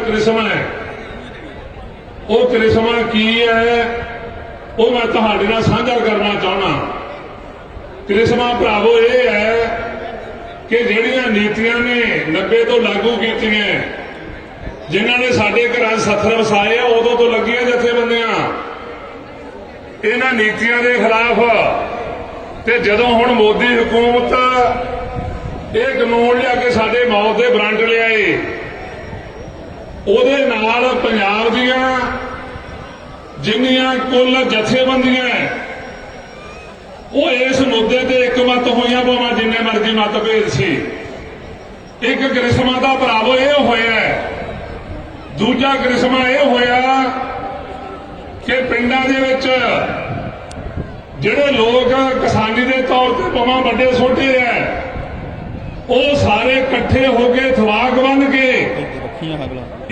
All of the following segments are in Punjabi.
ਕ੍ਰਿਸ਼ਮਾ है वो करिश्मा की है वो मैं तुहाडे नाल साझा करना चाहना। करिश्मा भरावो ये है कि जिहड़ियां नीतियां ने 90 तो लागू कीतियां जिन्हां ने साडे घरां सत्थर वसाए आ उदों तो लगियां जथेबंदियां इन्हां नीतियां दे खिलाफ ते जदों हुण मोदी हुकूमत ये कानून लिया के साडे मौत दे वारंट लियाए ਉਹਦੇ ਨਾਲ ਪੰਜਾਬ ਦੀਆਂ ਜਿੰਨੀਆਂ ਕੁੱਲ ਜਥੇਬੰਦੀਆਂ ਉਹ ਇਸ ਮੁੱਦੇ ਤੇ ਇਕਮਤ ਹੋਈਆਂ ਭਾਵੇਂ ਜਿੰਨੇ ਮਰਜ਼ੀ ਮਤਭੇਦ ਸੀ। ਇੱਕ ਕ੍ਰਿਸ਼ਮਾ ਦਾ ਭਰਾਵੋ ਇਹ ਹੋਇਆ, ਦੂਜਾ ਕ੍ਰਿਸ਼ਮਾ ਇਹ ਹੋਇਆ ਕਿ ਪਿੰਡਾਂ ਦੇ ਵਿੱਚ ਜਿਹੜੇ ਲੋਕ ਕਿਸਾਨੀ ਦੇ ਤੌਰ ਤੇ ਭਾਵੇਂ ਵੱਡੇ ਛੋਟੇ ਆ ਉਹ ਸਾਰੇ ਇਕੱਠੇ ਹੋ ਕੇ ਥਵਾਕ ਬੰਨ ਕੇ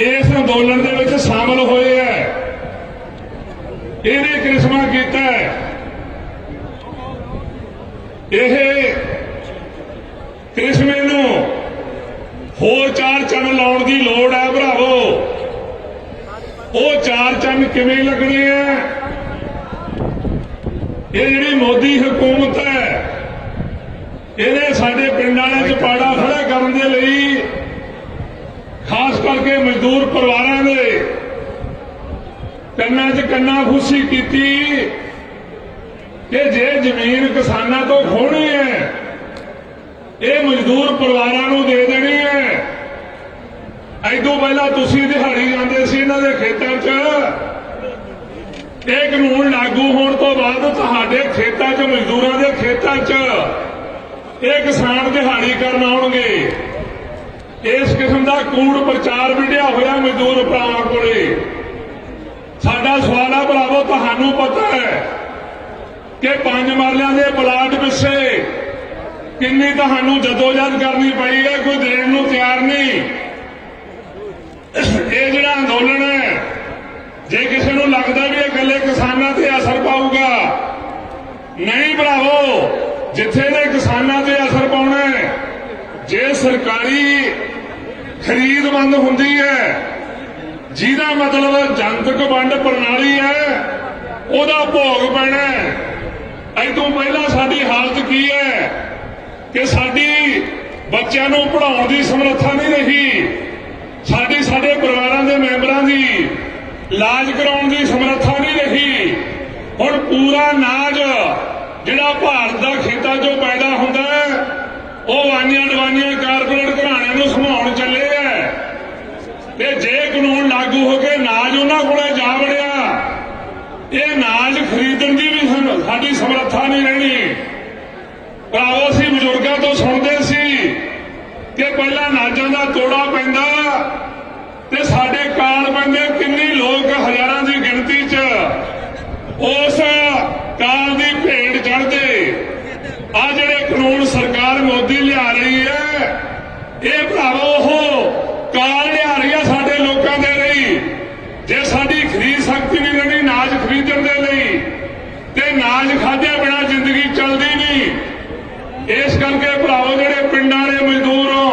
इस अंदोलन दे विच शामिल होए है। इहने करिश्मा कीता है। इह करिश्मे नूं होर चार चंद लाउण दी लोड़ है भरावो। वो चार चंद किवें लगने हैं? ये जिहड़ी मोदी हुकूमत है इहने साडे पिंडां च पाड़ा खड़ा करन दे लई खास करके मजदूर परिवारों ने कन्ना च कन्ना फूसी की कि जे जमीन किसानों तो खोनी है ये मजदूर परिवारों को दे देनी है। इदों पहला तुसीं दिहाड़ी जांदे सी इन्हां दे खेतां च ये कानून लागू होने तो बाद तुहाडे खेतां च मजदूरां दे खेतां च ये किसान दिहाड़ी करन आउणगे। इस किस्म का कूड़ प्रचार विढ़िया होया मजदूर भरावां कोले। साडा सवाल है भरावो तुहानूं पता है कि 5 मरलियां दे प्लाट पिछे किन्नी तुहानूं जदोजहद करनी पई है, कोई देण नूं तैयार नहीं। ये जिहड़ा अंदोलन है जे किसी नूं लगदा भी इकल्ले किसानां ते असर पाऊगा, नहीं भरावो, जिथे ने किसानां ते असर पाउणा है जे सरकारी खरीद बंद होंदी है जिहदा मतलब जनतक वंड प्रणाली है उहदा भोग पैना है। इदों पहला साडी हालत की है कि साडी बच्चों नूं पढ़ाउण दी समर्था नहीं रही, साडे परिवारां दे मैंबरां दी इलाज कराउण दी समर्था नहीं रही। हुण पूरा अनाज जिहड़ा भारत दा खेतां चों पैदा हुंदा है ਉਹ ਵਾਨੀਆਂ ਦਵਾਨੀਆਂ ਕਾਰਪੋਰੇਟ ਘਰਾਣਿਆਂ ਨੂੰ ਸੰਭਾਉਣ ਚੱਲੇ ਆ ਤੇ ਜੇ ਕਾਨੂੰਨ ਲਾਗੂ ਹੋ ਕੇ ਨਾਜ ਉਹਨਾਂ ਕੋਲੇ ਜਾ ਵੜਿਆ ਇਹ ਨਾਜ ਖਰੀਦਣ ਦੀ ਵੀ ਸਾਡੀ ਸਮਰੱਥਾ ਨਹੀਂ ਰਹਿਣੀ। ਭਰਾਵੋ ਅਸੀਂ ਬਜ਼ੁਰਗਾਂ ਤੋਂ ਸੁਣਦੇ ਸੀ ਕਿ ਪਹਿਲਾਂ ਨਾਜਾਂ ਦਾ ਤੋੜਾ ਪੈਂਦਾ ਤੇ ਸਾਡੇ ਕਾਲ ਪੈਂਦੇ ਕਿੰਨੀ ਲੋਕ ਹਜ਼ਾਰਾਂ ਦੀ ਗਿਣਤੀ 'ਚ ਉਸ ਕਾਲ ਦੀ ਭੇਡ ਚੜ੍ਹਦੇ। आ जिहड़े कानून सरकार मोदी लिया रही है ये भरावो काल लिया रही है साडे लोकां दे लई। जे साडी खरीद शक्ति नहीं रही नाज खरीदण दे लई ते नाज खाधे बिना जिंदगी चलदी नहीं। इस करके भरावो जिहड़े पिंडां दे मजदूर हो,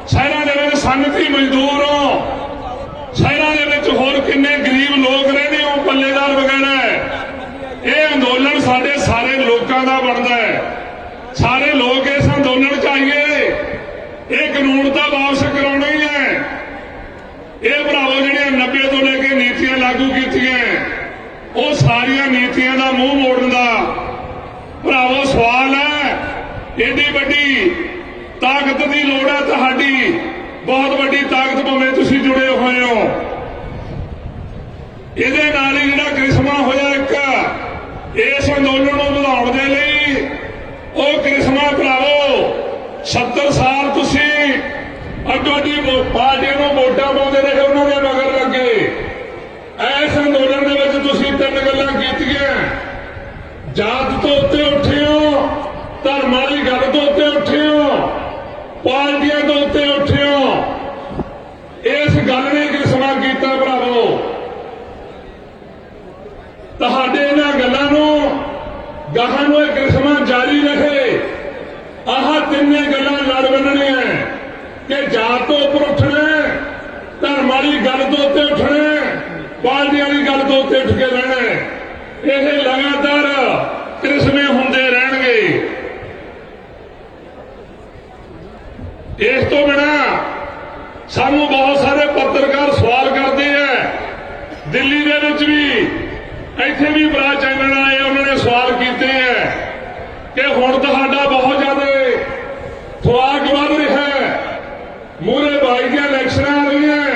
शहरां दे विच सनअती मजदूर हो, शहरां दे विच होर किन्ने गरीब लोग रहंदे हो पल्लेदार वगैरह, ये अंदोलन साडे सारे लोकां दा बनदा है। सारे लोग इस अंदोलन चाहिए ये कानून तो वापस कराना ही है। ये भरावो जिहड़ियां 90 तो लेके नीतियां लागू कीतियां वो सारिया नीतियां का मूंह मोड़न का भरावो सवाल है। एडी वड्डी ताकत की लोड़ है, तुहाडी बहुत वड्डी ताकत भावें तुसीं जुड़े हुए हो। इहदे नाल ही जिहड़ा करिश्मा होया एक इस अंदोलन को बढ़ाउण दे लई वो करिश्मा भरावो 70 साल तुसीं अड्डो अड्डी पार्टियां नूं वोटां पाउंदे रहे, उन्हां दे मगर लगे। इस अंदोलन दे विच तुसीं 3 गल्लां कीतियां, जात तो उत्ते उठे हो, धर्म वाली गल तो उत्ते उठे हो, पार्टियां तो उत्ते उठे हो। इस गल ने करिश्मा कीता भरावो। तुहाडे इन्हां गल्लां नूं गाहां नूं करिश्मा जारी रहे। आह 3 गल्लां लड़ बनणियां कि जात तो उपर उठना, धर्म वाली गल तो उत्ते उठना, पार्टियां की गल तो उत्ते उठ के रहना। ये लगातार करिश्मे होंदे रहणगे। इस तो बिना सानू बहुत सारे पत्रकार सवाल करते हैं। दिल्ली दे विच भी, इत्थे भी बड़ा चैनल आए, उन्होंने सवाल किए हैं कि हुण तुहाडा बहुत ज्यादा खुराक वध रहा है, मूहरे 22 दी इलैक्शन आ रही हैं,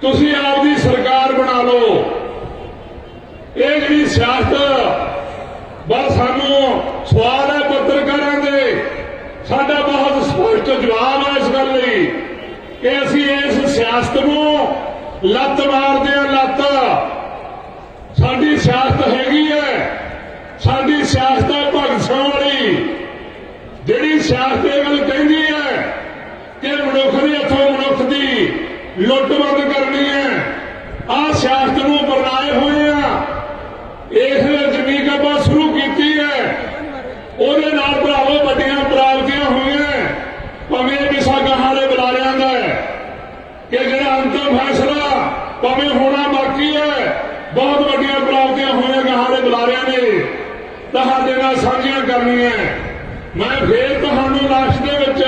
तुसीं आपदी सरकार बना लो। ये जिहड़ी सियासत बस सानू सवाल है पत्रकारां दे, साडा बहुत स्पष्ट जवाब है इस गल लई कि असीं इस सियासत नूं लत्त मारदे हां। लत्त साडी सियासत हैगी है, साडी सियासत है भगत सिंह वाली, जिहड़ी सियासत ये गल कहंदी है कि मनुख दे हत्थों मनुख दी लुੱਟ बंद करनी है। आ सियासत नूं अपनाए हुए आ। इस जमीन कब्जा शुरू की है, ਉਹਦੇ ਨਾਲ ਭਰਾਵੋ ਵੱਡੀਆਂ ਪ੍ਰਾਪਤੀਆਂ ਹੋਈਆਂ। ਭਾਵੇਂ ਵਿਸਾ ਗਾਹਾਂ ਦੇ ਬੁਲਾਰਿਆਂ ਦਾ ਕਿ ਜਿਹੜਾ ਅੰਤਮ ਫੈਸਲਾ ਭਾਵੇਂ ਹੋਣਾ ਬਾਕੀ ਹੈ, ਬਹੁਤ ਵੱਡੀਆਂ ਪ੍ਰਾਪਤੀਆਂ ਹੋਈਆਂ ਗਾਹਾਂ ਦੇ ਬੁਲਾਰਿਆਂ ਨੇ ਤੁਹਾਡੇ ਨਾਲ ਸਾਂਝੀਆਂ ਕਰਨੀਆਂ। ਮੈਂ ਫੇਰ ਤੁਹਾਨੂੰ ਲਾਸਟ ਦੇ ਵਿੱਚ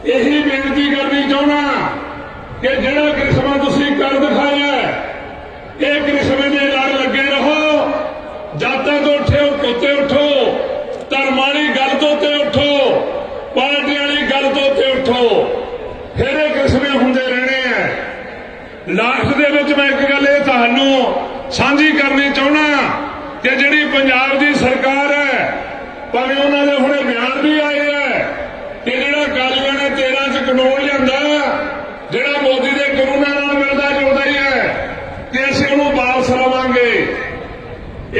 ਇਹੀ ਬੇਨਤੀ ਕਰਨੀ ਚਾਹੁੰਦਾ ਕਿ ਜਿਹੜਾ ਕ੍ਰਿਸ਼ਮਾ ਤੁਸੀਂ ਕਰ ਦਿਖਾਇਆ, ਇਹ ਕ੍ਰਿਸ਼ਮੇ ਦੇ ਲੜ ਲੱਗੇ ਰਹੋ। ਜਾਤਾਂ ਤੋਂ ਉੱਤੇ उठो, धर्म वाली गल तो उत्ते उठो, पार्टी वाली गल तो उत्ते उठो, फिर ये किस्मे होंदे रहने हैं। लास्ट दे विच मैं एक गल ये तुहानूं साझी करनी चाहुंदा कि जिहड़ी पंजाब दी सरकार है, भावें उन्हां दे हुणे बयान भी आए है कि जिहड़ा अकालियां ने 13 च कानून लिआंदा, जिहड़ा मोदी दे कानूनां नाल मिलदा जुलदा ही है कि असीं उहनूं वापस लवांगे।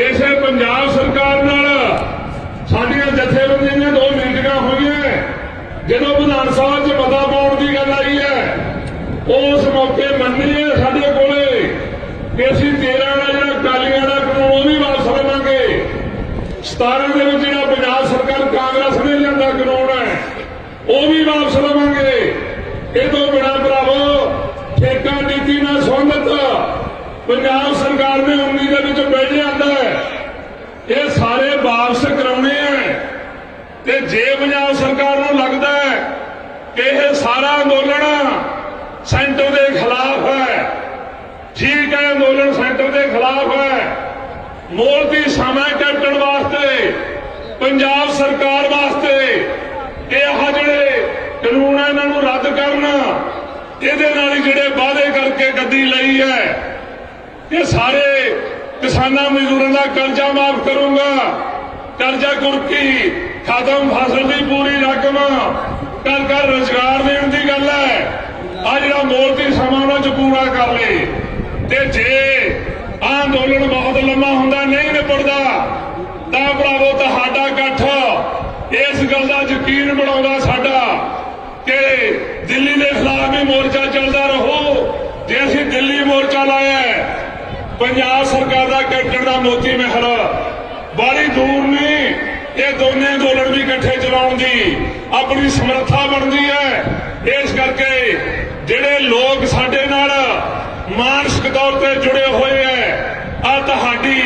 इसे पंजाब सरकार नाल साडियां जथेबंदियां ने 2 मीटिंगां होईयां। जदों विधान सभा च मता पाउण दी गल आई है, उस मौके मन्नी है साडे कोले कि असीं 13 दा जिहड़ा अकालियां दा कानून वो भी वापस लवांगे। 17 दे विच जिहड़ा पंजाब सरकार कांग्रेस ने लिआंदा कानून है, वो भी वापस लवांगे। इह तों बिना भरावो ठेका नीति नाल संबंधित पंजाब सरकार ने 19 ਦੇ ਵਿੱਚ ਬਿੱਲ ਲਿਆਂਦਾ ਹੈ, ਇਹ ਸਾਰੇ ਵਾਪਸ ਕਰਾਉਣੇ ਆ। ਤੇ ਜੇ ਪੰਜਾਬ ਸਰਕਾਰ ਨੂੰ ਲੱਗਦਾ ਹੈ ਕਿ ਇਹ ਸਾਰਾ ਅੰਦੋਲਨ ਸੈਂਟਰ ਦੇ ਖਿਲਾਫ ਹੈ, ਠੀਕ ਹੈ, ਅੰਦੋਲਨ ਸੈਂਟਰ ਦੇ ਖਿਲਾਫ ਹੈ, ਮੋਦੀ ਸਮਾਂ ਕੈਪਟਨ ਵਾਸਤੇ, ਪੰਜਾਬ ਸਰਕਾਰ ਵਾਸਤੇ ਇਹ ਆਹ ਜਿਹੜੇ ਕਾਨੂੰਨ ਆ ਇਹਨਾਂ ਨੂੰ ਰੱਦ ਕਰਨਾ, ਇਹਦੇ ਨਾਲ ਹੀ ਜਿਹੜੇ ਵਾਅਦੇ ਕਰਕੇ ਗੱਦੀ ਲਈ ਹੈ कि सारे किसानों मजदूरों का कर्जा माफ करूंगा, कर्जा कुर्की खत्म, फसल की पूरी रकम कर कर रोजगार देने की गल है। आ जिहड़ा मोदी समा च पूरा कर ले, ते जे आंदोलन बहुत लंबा हुंदा नहीं निपटदा तां भरावो तुहाडा इकट्ठ इस गल का यकीन बनाउंदा साडा कि दिल्ली के खिलाफ भी मोर्चा चलता रहो। जे असीं दिल्ली मोर्चा लाया पंजाब सरकार का कैप्टन का मोती महल बारी दूर नहीं, ये दोनों अंदोलन भी इकट्ठे चलाउण दी अपनी समर्था बनती है। इस करके जिहड़े लोग साडे नाल मानसिक तौर पर जुड़े हुए हैं, आ तुहाडी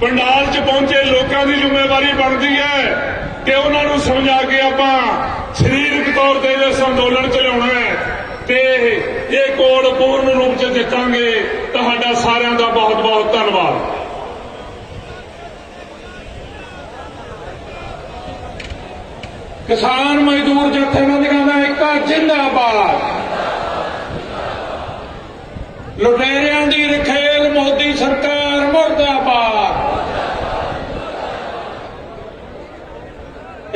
पंडाल च पहुंचे लोगों की जिम्मेवारी बनती है कि उन्होंने समझा के आपां सरीरक तौर पर इस अंदोलन च लिआउणा है ते ये कोड पूर्ण रूप से जितांगे। तुहाडा सारिआं दा बहुत बहुत धन्नवाद। किसान मजदूर जथेबंदियां दा एक जिंदाबाद। लुटेरियां दी रखेल मोदी सरकार मुर्दाबाद।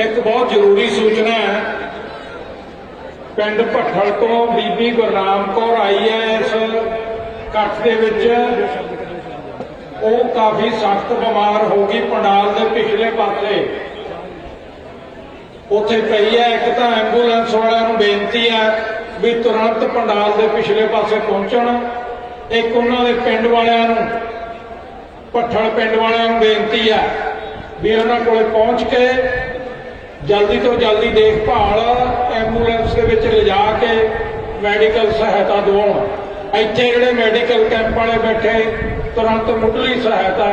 एक बहुत जरूरी सूचना है, पिंड भट्ठल तो बीबी गुरनाम कौर आई है इस इकट्ठ दे विच। वो काफी सख्त बीमार हो गई, पंडाल के पिछले पासे उत्थे पई है। एक तो एंबूलेंस वालियां नूं बेनती है भी तुरंत पंडाल के पिछले पासे पहुंचण। एक उन्हां दे पिंड वालियां नूं, भट्ठल पिंड वालियां नूं बेनती है भी उन्हां कोल पहुंच के जल्दी तो जल्दी देखभाल एंबूलेंस के विच लिजा के ਮੈਡੀਕਲ ਸਹਾਇਤਾ ਦਿਵਾਉਣ। ਇੱਥੇ ਜਿਹੜੇ ਮੈਡੀਕਲ ਕੈਂਪ ਵਾਲੇ ਬੈਠੇ ਤੁਰੰਤ ਮੁੱਢਲੀ ਸਹਾਇਤਾ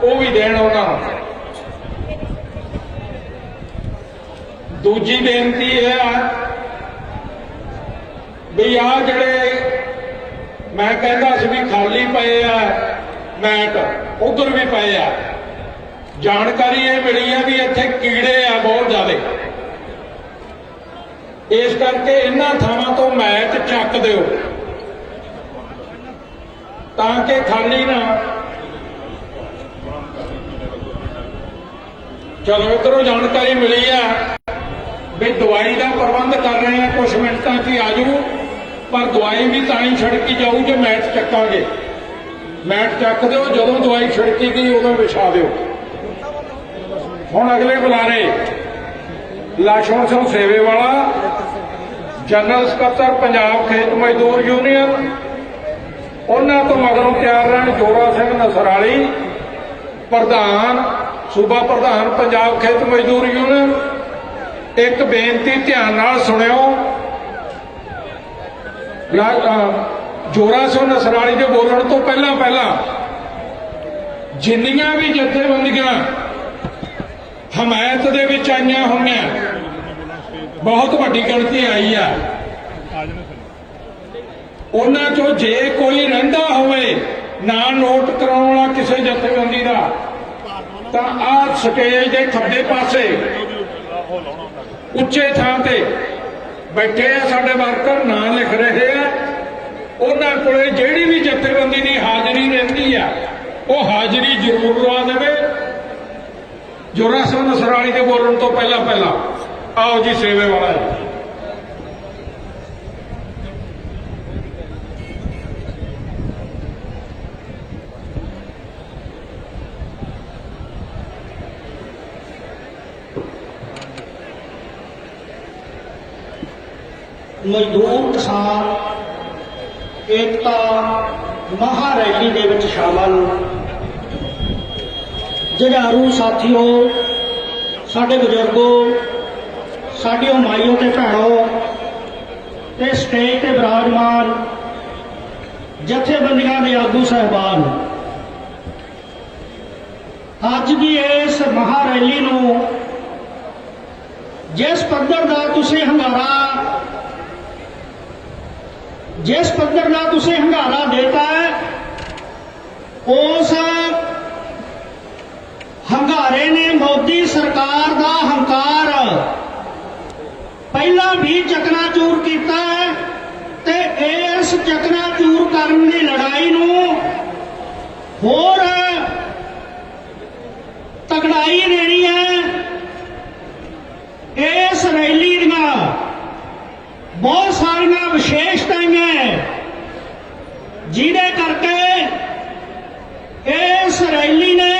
ਉਹ ਵੀ ਦੇਣ ਉਹਨਾਂ ਨੂੰ। ਦੂਜੀ ਬੇਨਤੀ ਇਹ ਹੈ ਵੀ ਆ ਜਿਹੜੇ ਮੈਂ ਕਹਿੰਦਾ ਸੀ ਵੀ ਖਾਲੀ ਪਏ ਆ ਮੈਟ, ਉਧਰ ਵੀ ਪਏ ਆ। ਜਾਣਕਾਰੀ ਇਹ ਮਿਲੀ ਹੈ ਵੀ ਇੱਥੇ ਕੀੜੇ ਆ ਬਹੁਤ ਜ਼ਿਆਦੇ, ਇਸ ਕਰਕੇ ਇਹਨਾਂ ਥਾਵਾਂ ਤੋਂ ਮੈਟ ਚੱਕ ਦਿਓ ਤਾਂ ਕਿ ਖਾਲੀ ਨਾ। ਚਲੋ ਇੱਧਰੋਂ ਜਾਣਕਾਰੀ ਮਿਲੀ ਆ ਵੀ ਦਵਾਈ ਦਾ ਪ੍ਰਬੰਧ ਕਰ ਰਹੇ ਆ, ਕੁਝ ਮਿੰਟਾਂ 'ਚ ਹੀ ਆ ਜਾਊ, ਪਰ ਦਵਾਈ ਵੀ ਤਾਂ ਹੀ ਛਿੜਕੀ ਜਾਊ ਜੇ ਮੈਟ ਚੱਕਾਂਗੇ। ਮੈਟ ਚੱਕ ਦਿਓ, ਜਦੋਂ ਦਵਾਈ ਛਿੜਕੀ ਗਈ ਉਦੋਂ ਵਿਛਾ ਦਿਓ। ਹੁਣ ਅਗਲੇ ਬੁਲਾਰੇ ਲਛਮਣ ਸਿੰਘ ਸੇਵੇਵਾਲਾ, ਜਨਰਲ ਸਕੱਤਰ ਪੰਜਾਬ ਖੇਤ ਮਜ਼ਦੂਰ ਯੂਨੀਅਨ, ਉਹਨਾਂ ਤੋਂ ਮਗਰੋਂ ਤਿਆਰ ਰਹਿਣ ਜੋਰਾ ਸਿੰਘ ਨਸਰਾਲੀ, ਪ੍ਰਧਾਨ ਸੂਬਾ ਪ੍ਰਧਾਨ ਪੰਜਾਬ ਖੇਤ ਮਜ਼ਦੂਰ ਯੂਨੀਅਨ। ਇੱਕ ਬੇਨਤੀ ਧਿਆਨ ਨਾਲ ਸੁਣਿਓ, ਜੋਰਾ ਸਿੰਘ ਨਸਰਾਲੀ ਦੇ ਬੋਲਣ ਤੋਂ ਪਹਿਲਾਂ ਜਿੰਨੀਆਂ ਵੀ ਜਥੇਬੰਦੀਆਂ ਹਮਾਇਤ ਦੇ ਵਿੱਚ ਆਈਆਂ ਹੋਈਆਂ, ਬਹੁਤ ਵੱਡੀ ਗਿਣਤੀ ਆਈ ਆ, ਉਹਨਾਂ ਚੋਂ ਜੇ ਕੋਈ ਰਹਿੰਦਾ ਹੋਵੇ ਨਾਂ ਨੋਟ ਕਰਾਉਣ ਵਾਲਾ ਕਿਸੇ ਜਥੇਬੰਦੀ ਦਾ, ਤਾਂ ਆਹ ਸਟੇਜ ਦੇ ਖੱਬੇ ਪਾਸੇ ਉੱਚੇ ਥਾਂ ਤੇ ਬੈਠੇ ਆ ਸਾਡੇ ਵਰਕਰ, ਨਾਂ ਲਿਖ ਰਹੇ ਆ। ਉਹਨਾਂ ਕੋਲੇ ਜਿਹੜੀ ਵੀ ਜਥੇਬੰਦੀ ਦੀ ਹਾਜ਼ਰੀ ਰਹਿੰਦੀ ਆ ਉਹ ਹਾਜ਼ਰੀ ਜ਼ਰੂਰ ਲਵਾ ਦੇਵੇ। ਜੋਰਾ ਸਿੰਘ ਨਸਰਾਲੀ ਦੇ ਬੋਲਣ ਤੋਂ ਪਹਿਲਾਂ ਆਓ ਜੀ ਸੇਵੇਵਾਲਾ ਜੀ। ਮਜ਼ਦੂਰ ਕਿਸਾਨ ਏਕਤਾ ਮਹਾ ਰੈਲੀ ਦੇ ਵਿੱਚ ਸ਼ਾਮਲ ਜੁਝਾਰੂ ਸਾਥੀਓ, ਸਾਡੇ ਬਜ਼ੁਰਗੋ, ਸਾਡੀਓ ਮਾਈਓ ਤੇ ਭੈਣੋ ਤੇ ਸਟੇਜ ਤੇ ਵਿਰਾਜਮਾਨ ਜਥੇਬੰਦੀਆਂ ਦੇ ਆਗੂ ਸਾਹਿਬਾਨ, ਅੱਜ ਦੀ ਇਸ ਮਹਾ ਰੈਲੀ ਨੂੰ ਜਿਸ ਪੱਧਰ ਦਾ ਤੁਸੀਂ ਹੰਗਾਰਾ ਦੇਤਾ ਹੈ, ਉਸ ਹੰਗਾਰੇ ਨੇ ਮੋਦੀ ਸਰਕਾਰ ਦਾ ਹੰਕਾਰ ਪਹਿਲਾਂ ਵੀ ਚਕਨਾਚੂਰ ਕੀਤਾ ਹੈ ਤੇ ਇਸ ਚਕਨਾਚੂਰ ਕਰਨ ਦੀ ਲੜਾਈ ਨੂੰ ਹੋਰ ਤਗੜਾਈ ਦੇਣੀ ਹੈ। ਇਸ ਰੈਲੀ ਦੀਆਂ ਬਹੁਤ ਸਾਰੀਆਂ ਵਿਸ਼ੇਸ਼ਤਾਵਾਂ ਜਿਹਦੇ ਕਰਕੇ ਇਸ ਰੈਲੀ ਨੇ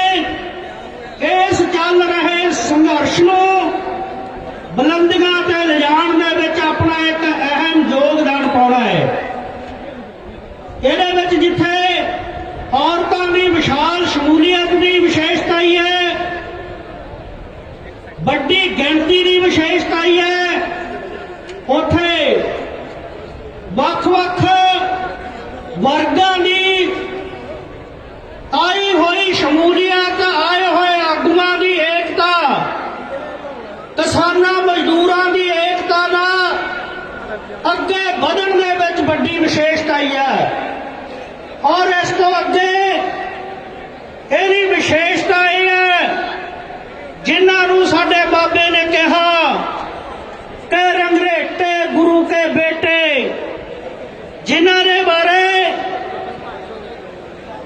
ਇਸ ਚੱਲ ਰਹੇ ਸੰਘਰਸ਼ ਨੂੰ ਬੁਲੰਦੀਆਂ ਤੇ ਲਿਜਾਣ ਦੇ ਵਿੱਚ ਆਪਣਾ ਇੱਕ ਅਹਿਮ ਯੋਗਦਾਨ ਪਾਉਣਾ ਹੈ। ਇਹਦੇ ਵਿੱਚ ਜਿੱਥੇ ਔਰਤਾਂ ਦੀ ਵਿਸ਼ਾਲ ਸ਼ਮੂਲੀਅਤ ਦੀ ਵਿਸ਼ੇਸ਼ਤਾ ਹੀ ਹੈ, ਵੱਡੀ ਗਿਣਤੀ ਦੀ ਵਿਸ਼ੇਸ਼ਤਾ ਹੀ ਹੈ, ਉੱਥੇ ਵੱਖ-ਵੱਖ ਵਰਗਾਂ ਦੀ ਆਈ ਹੋਈ ਸ਼ਮੂਲੀਅਤ, ਆਏ ਹੋਏ ਆਗੂਆਂ ਦੀ ਏਕਤਾ, ਕਿਸਾਨਾਂ ਮਜ਼ਦੂਰਾਂ ਦੀ ਏਕਤਾ ਦਾ ਅੱਗੇ ਵਧਣ ਦੇ ਵਿੱਚ ਵੱਡੀ ਵਿਸ਼ੇਸ਼ਤਾ ਹੀ ਹੈ। ਔਰ ਇਸ ਤੋਂ ਅੱਗੇ ਇਹਦੀ ਵਿਸ਼ੇਸ਼ਤਾ ਇਹ ਹੈ, ਜਿਨ੍ਹਾਂ ਨੂੰ ਸਾਡੇ ਬਾਬੇ ਨੇ ਕਿਹਾ ਕਿ ਰੰਗਰੇਟੇ ਗੁਰੂ ਕੇ ਬੇਟੇ, ਜਿਨ੍ਹਾਂ ਦੇ ਬਾਰੇ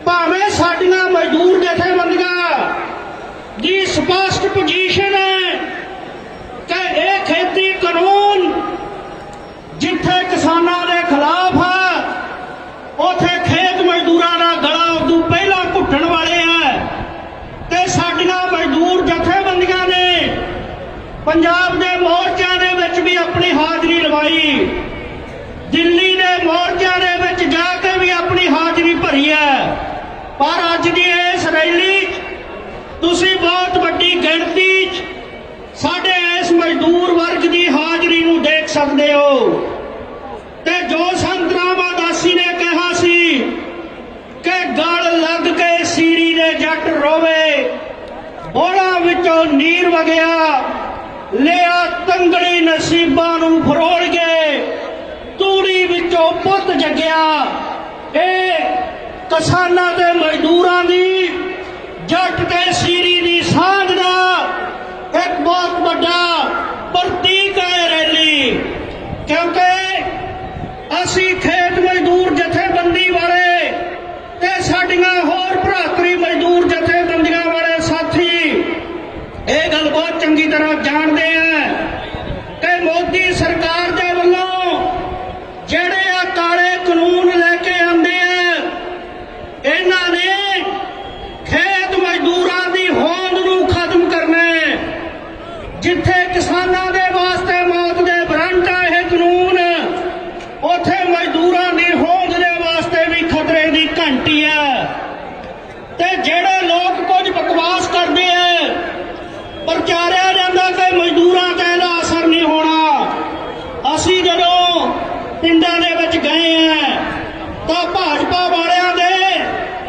ਭਾਵੇਂ ਸਾਡੀਆਂ ਮਜ਼ਦੂਰ ਜਥੇਬੰਦੀਆਂ ਦੀ ਸਪਸ਼ਟ ਪੋਜੀਸ਼ਨ ਹੈ ਕਿ ਇਹ ਖੇਤੀ ਕਾਨੂੰਨ ਜਿੱਥੇ ਕਿਸਾਨਾਂ ਦੇ ਖਿਲਾਫ ਹੈ, ਉੱਥੇ ਖੇਤ ਮਜ਼ਦੂਰਾਂ ਦਾ ਗਲਾ ਉਦੋਂ ਪਹਿਲਾਂ ਘੁੱਟਣ ਵਾਲੇ ਆ। ਤੇ ਸਾਡੀਆਂ ਮਜ਼ਦੂਰ ਜਥੇਬੰਦੀਆਂ ਨੇ ਪੰਜਾਬ ਦੇ ਮੋਰਚਿਆਂ ਦੇ ਵਿੱਚ ਵੀ ਆਪਣੀ ਹਾਜ਼ਰੀ ਲਵਾਈ, ਦਿੱਲੀ ਦੇ ਮੋਰਚਿਆਂ ਦੇ ਵਿੱਚ ਜਾ ਕੇ ਵੀ ਆਪਣੀ ਹਾਜ਼ਰੀ ਭਰੀ ਹੈ। ਪਰ ਅੱਜ ਦੀ ਇਸ ਰੈਲੀ 'ਚ ਤੁਸੀਂ ਬਹੁਤ ਵੱਡੀ ਗਿਣਤੀ 'ਚ ਸਾਡੇ ਇਸ ਮਜ਼ਦੂਰ ਵਰਗ ਦੀ ਹਾਜ਼ਰੀ ਨੂੰ ਦੇਖ ਸਕਦੇ ਹੋ। ਤੇ ਜੋ ਵਿੱਚੋਂ ਨੀਰ ਵਗਿਆ, ਲਿਆ ਤੰਗੜੀ ਨਸੀਬਾਂ ਨੂੰ ਫਰੋਲ ਕੇ, ਤੂੜੀ ਵਿੱਚੋਂ ਪੁੱਤ ਜਗਿਆ। ਇਹ ਕਿਸਾਨਾਂ ਤੇ ਮਜ਼ਦੂਰਾਂ ਦੀ, ਜੱਟ ਤੇ ਸੀਰੀ ਦੀ ਸਾਂਝ ਦਾ ਇੱਕ ਬਹੁਤ ਵੱਡਾ ਪ੍ਰਤੀਕ ਹੈ ਰੈਲੀ। ਕਿਉਂਕਿ ਅਸੀਂ ਖੇਤ ਮਜ਼ਦੂਰ ਜਥੇਬੰਦੀ ਵਾਲੇ ਤੇ ਸਾਡੀਆਂ ਹੋਰ ਭਰਾਤਰੀ ਮਜ਼ਦੂਰ ਜਥੇਬੰਦੀਆਂ ਵਾਲੇ ਸਾਥੀ ਇਹ ਗੱਲ ਬਹੁਤ ਚੰਗੀ ਤਰ੍ਹਾਂ ਜਾਣਦੇ ਆ ਕਿ ਮੋਦੀ ਸਰਕਾਰ ਦੇ ਵੱਲੋਂ ਜਿਹੜੇ ਆ ਕਾਲੇ ਕਾਨੂੰਨ ਲੈ ਕੇ ਆਉਂਦੇ ਆ, ਇਹਨਾਂ ਨੇ ਖੇਤ ਮਜ਼ਦੂਰਾਂ ਦੀ ਹੋਂਦ ਨੂੰ ਖਤਮ ਕਰਨਾ ਹੈ। ਜਿੱਥੇ ਕਿਸਾਨਾਂ ਦੇ ਵਾਸਤੇ ਮੌਤ ਦੇ ਵਾਰੰਟ ਆ ਇਹ ਕਾਨੂੰਨ, ਉੱਥੇ ਮਜ਼ਦੂਰਾਂ ਦੀ ਹੋਂਦ ਦੇ ਵਾਸਤੇ ਵੀ ਖਤਰੇ ਦੀ ਘੰਟੀ ਹੈ। ਤੇ ਜਿਹੜੇ ਲੋਕ ਕੁਝ ਬਕਵਾਸ ਕਰਦੇ ਆ, ਪ੍ਰਚਾਰਿਆ ਜਾਂਦਾ ਕਿ ਮਜ਼ਦੂਰਾਂ ਤੇ ਇਹਦਾ ਅਸਰ ਨਹੀਂ ਹੋਣਾ। ਅਸੀਂ ਜਦੋਂ ਪਿੰਡਾਂ ਦੇ ਵਿੱਚ ਗਏ ਆ ਤਾਂ ਭਾਜਪਾ ਵਾਲਿਆਂ ਦੇ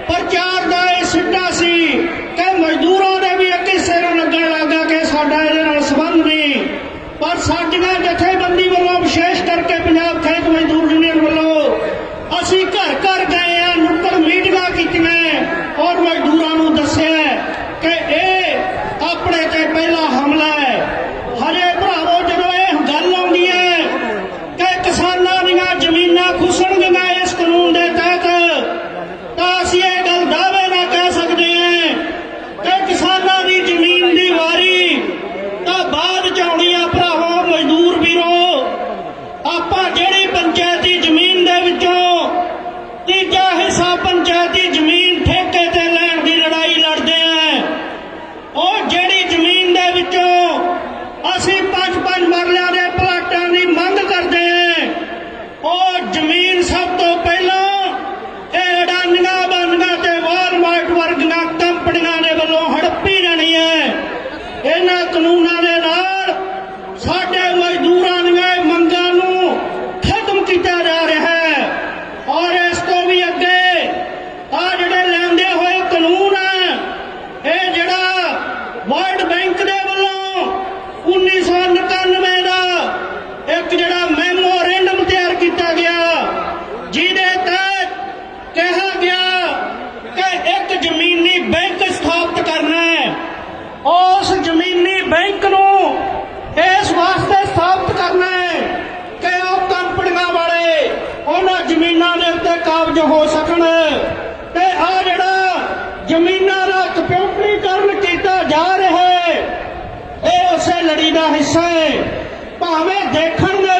ਪ੍ਰਚਾਰ ਦਾ ਇਹ ਸਿੱਟਾ ਸੀ ਕਿ ਮਜ਼ਦੂਰਾਂ ਦੇ ਵੀ ਇੱਕ ਹਿੱਸੇ ਨੂੰ ਲੱਗਣ ਲੱਗਾ ਕਿ ਸਾਡਾ ਇਹਦੇ ਨਾਲ ਸੰਬੰਧ ਨਹੀਂ। ਪਰ ਸਾਡੀਆਂ ਜਥੇਬੰਦੀ ਵੱਲੋਂ, ਵਿਸ਼ੇਸ਼ ਕਰਕੇ ਪੰਜਾਬ ਖੇਤ ਮਜ਼ਦੂਰ ਯੂਨੀਅਨ ਵੱਲੋਂ ਅਸੀਂ ਘਰ ਘਰ ਗਏ ਆ, ਨੁੱਕੜ ਮੀਟਿੰਗਾਂ ਕੀਤੀਆਂ ਔਰ ਮਜ਼ਦੂਰਾਂ ਨੂੰ ਦੱਸਿਆ ਕਿ ਇਹ ਆਪਣੇ ਤੇ ਪਹਿਲਾ ਹਮਲਾ ਹੈ। ਹਜੇ ਭਰਾਵੋ ਜਦੋਂ ਇਹ ਗੱਲ ਆਉਂਦੀ ਹੈ ਕਿ ਕਿਸਾਨਾਂ ਦੀਆਂ ਜ਼ਮੀਨਾਂ ਖੁੱਸਣਗੀਆਂ ਇਸ ਕਾਨੂੰਨ ਦੇ ਤਹਿਤ, ਤਾਂ ਅਸੀਂ ਇਹ ਗੱਲ ਦਾਅਵੇ ਨਾਲ ਕਹਿ ਸਕਦੇ ਹਾਂ ਕਿ ਕਿਸਾਨਾਂ ਦੀ ਜ਼ਮੀਨ ਦੀ ਵਾਰੀ ਤਾਂ ਬਾਅਦ ਚ ਆਉਣੀ ਆ। ਭਰਾਵੋ ਮਜ਼ਦੂਰ ਵੀਰੋ, ਆਪਾਂ ਜਿਹੜੀ ਪੰਚਾਇਤੀ ਜ਼ਮੀਨ ਦੇ ਵਿੱਚੋਂ ਤੀਜਾ ਹਿੱਸਾ ਪੰਚਾਇਤੀ ਜ਼ਮੀਨ ਠੇਕੇ ਤੇ ਲੈਣ ਦੀ ਲੜਾਈ ਲੜਦੇ ਆ, ਉਹ ਜਿਹੜੀ ਜ਼ਮੀਨ ਦੇ ਵਿੱਚੋਂ ਅਸੀਂ 5-5 ਮਰਲਿਆਂ ਦੇ ਪਲਾਟਾਂ ਦੀ ਮੰਗ ਕਰਦੇ ਆ, ਉਹ ਜ਼ਮੀਨ ਸਭ ਤੋਂ ਪਹਿਲਾਂ ਇਹ ਅਡਾਨੀਆਂ ਬਾਨੀਆਂ ਤੇ ਵਾਲਮਾਰਟ ਵਰਗੀਆਂ ਕੰਪਨੀਆਂ ਦੇ ਵੱਲੋਂ ਹੜੱਪੀ ਜਾਣੀ ਹੈ। ਇਹਨਾਂ ਕਾਨੂੰਨਾਂ ਦੇ ਨਾਲ ਸਾਡੇ ਮਜ਼ਦੂਰਾਂ ਦੀਆਂ ਮੰਗਾਂ ਨੂੰ ਖਤਮ ਕੀਤਾ ਜਾ ਰਿਹਾ ਹੈ। ਔਰ ਇਸ ਤੋਂ ਵੀ ਅੱਗੇ ਆ ਜਿਹੜੇ ਲੈਂਦੇ ਹੋਏ ਕਾਨੂੰਨ ਹੈ, ਇਹ ਜਿਹੜਾ ਵਰਲਡ ਬੈਂਕ ਦੇ ਵੱਲੋਂ 1999 ਦਾ ਇੱਕ ਜਿਹੜਾ ਮੈਮੋਰੈਂਡਮ ਤਿਆਰ ਕੀਤਾ ਗਿਆ, ਜਿਹਦੇ ਤਹਿਤ ਕਿਹਾ ਗਿਆ ਕਿ ਇੱਕ ਜ਼ਮੀਨੀ ਬੈਂਕ ਸਥਾਪਿਤ ਕਰਨਾ ਹੈ। ਉਸ ਜ਼ਮੀਨੀ ਬੈਂਕ ਨੂੰ ਇਸ ਵਾਸਤੇ ਸਥਾਪਿਤ ਕਰਨਾ ਹੈ ਕਿ ਉਹ ਕੰਪਨੀਆਂ ਵਾਲੇ ਉਹਨਾਂ ਜ਼ਮੀਨਾਂ ਦੇ ਉੱਤੇ ਕਾਬਜ਼ ਹੋ ਸਕਣ। ਤੇ ਆ ਜਿਹੜਾ ਜ਼ਮੀਨਾਂ ਦਾ ਕੰਪਿਊਟਰੀਕਰਨ ਕੀਤਾ ਜਾ ਰਿਹਾ ਹੈ, ਇਹ ਉਸੇ ਲੜੀ ਦਾ ਹਿੱਸਾ ਹੈ। ਭਾਵੇਂ ਦੇਖਣ ਦੇ